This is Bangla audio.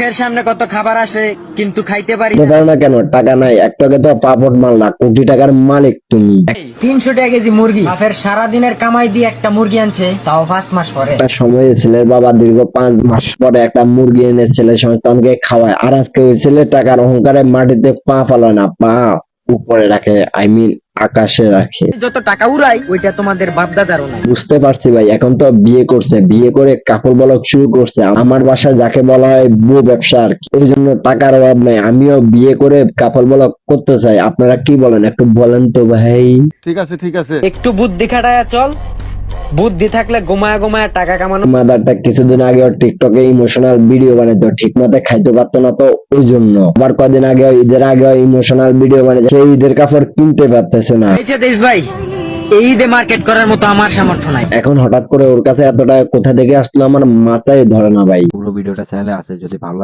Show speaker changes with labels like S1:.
S1: এর সামনে কত খাবার আসে কিন্তু খাইতে পারি
S2: খেতে পারো না কেন? টাকা নাই, একটাকে তো পাপড় মারলা, কোটি টাকার মালিক তুমি।
S1: 300 টাকা কেজি মুরগি বাপের সারাদিনের কামাই দিয়ে একটা মুরগি আনছে, তাও 5 মাস পরে।
S2: একটা সময় ছেলের বাবা দীর্ঘ 5 মাস পরে একটা মুরগি এনে ছেলের সন্তানকে খাওয়ায়, আর আজকে ওই ছেলে টাকার অহংকারে মাটিতে পা ফেলায় না, পা উপরে রাখে, আকাশে রাখে।
S1: যত টাকা উড়াই ওইটা তোমাদের বাপ দাদারও নাই।
S2: বুঝতে পারছি ভাই, এখন তো বিয়ে করছে, বিয়ে করে কাপড় বলক শুরু করছে। আমার বাসায় যাকে বলা হয় বউ ব্যবসা আর কি। এই জন্য টাকার অভাব নাই, আমিও বিয়ে করে কাপড় বলক করতে চাই। আপনারা কি বলেন একটু বলেন তো ভাই।
S3: ঠিক আছে ঠিক আছে।
S1: একটু বুদ্ধি খাটায়া চল, বুদ্ধি থাকলে গোমায়া গোমায়া টাকা কামানো।
S2: মাদারটা কিছুদিন আগে টিকটকে ইমোশনাল ভিডিও বানাইতো, ঠিক মতো খাইতে পারতো না, তো ওই জন্য আবার কদিন আগে ঈদের আগে ইমোশনাল ভিডিও বানাইছে, সেই ঈদের কাপড় কিনতে পারতেছে না।
S1: এই যে দেশ ভাই, এই ঈদে মার্কেট করার মতো আমার সামর্থ্য নাই।
S2: এখন হঠাৎ করে ওর কাছে এত টাকা কোথা থেকে আসলো আমার মাথায় ধরে না ভাই।
S4: পুরো ভিডিওটা চ্যানেলে আছে, যদি ভালো লাগে